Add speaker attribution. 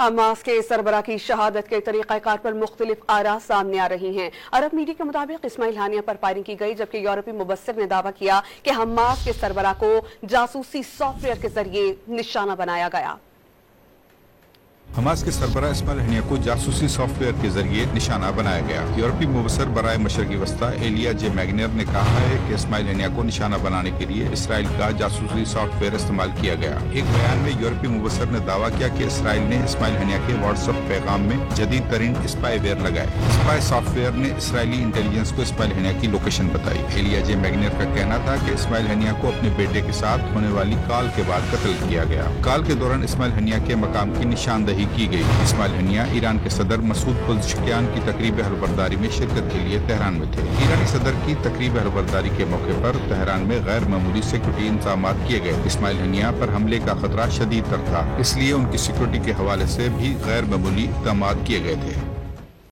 Speaker 1: Hamas کے سربراہ کی شہادت کے طریقہ کار پر مختلف آراء سامنے آ رہی ہیں۔ عرب میڈیا کے مطابق اسماعیل ہانیہ پر فائرنگ کی گئی، جبکہ یورپی مبصر نے دعویٰ کیا کہ حماس کے سربراہ کو جاسوسی سافٹ ویئر کے ذریعے نشانہ بنایا گیا۔
Speaker 2: حماس کے سربراہ اسماعیل ہانیہ کو جاسوسی سافٹ ویئر کے ذریعے نشانہ بنایا گیا۔ یورپی مبصر برائے مشرقی وسطی ایلیا جے میگنر نے کہا ہے کہ اسماعیل ہانیہ کو نشانہ بنانے کے لیے اسرائیل کا جاسوسی سافٹ ویئر استعمال کیا گیا۔ ایک بیان میں یورپی مبصر نے دعویٰ کیا کہ اسرائیل نے اسماعیل ہانیہ کے واٹس ایپ پیغام میں جدید ترین اسپائی ویئر لگائے۔ اسپائی سافٹ ویئر نے اسرائیلی انٹیلیجنس کو اسماعیل ہانیہ کی لوکیشن بتائی۔ ایلیا جے میگنر کا کہنا تھا کہ اسماعیل ہانیہ کو اپنے بیٹے کے ساتھ ہونے والی کال کے بعد قتل کیا گیا۔ کال کے دوران اسماعیل ہانیہ کے مقام کی نشاندہی کی گئی۔ اسماعیل ہانیہ ایران کے صدر مسعود پزشکیان کی تقریب حلفبرداری میں شرکت کے لیے تہران میں تھے۔ ایرانی صدر کی تقریب حلفبرداری کے موقع پر تہران میں غیر معمولی سیکورٹی انتظامات کیے گئے۔ اسماعیل ہانیہ پر حملے کا خطرہ شدید تر تھا، اس لیے ان کی سیکورٹی کے حوالے سے بھی غیر معمولی اقدامات کیے گئے تھے۔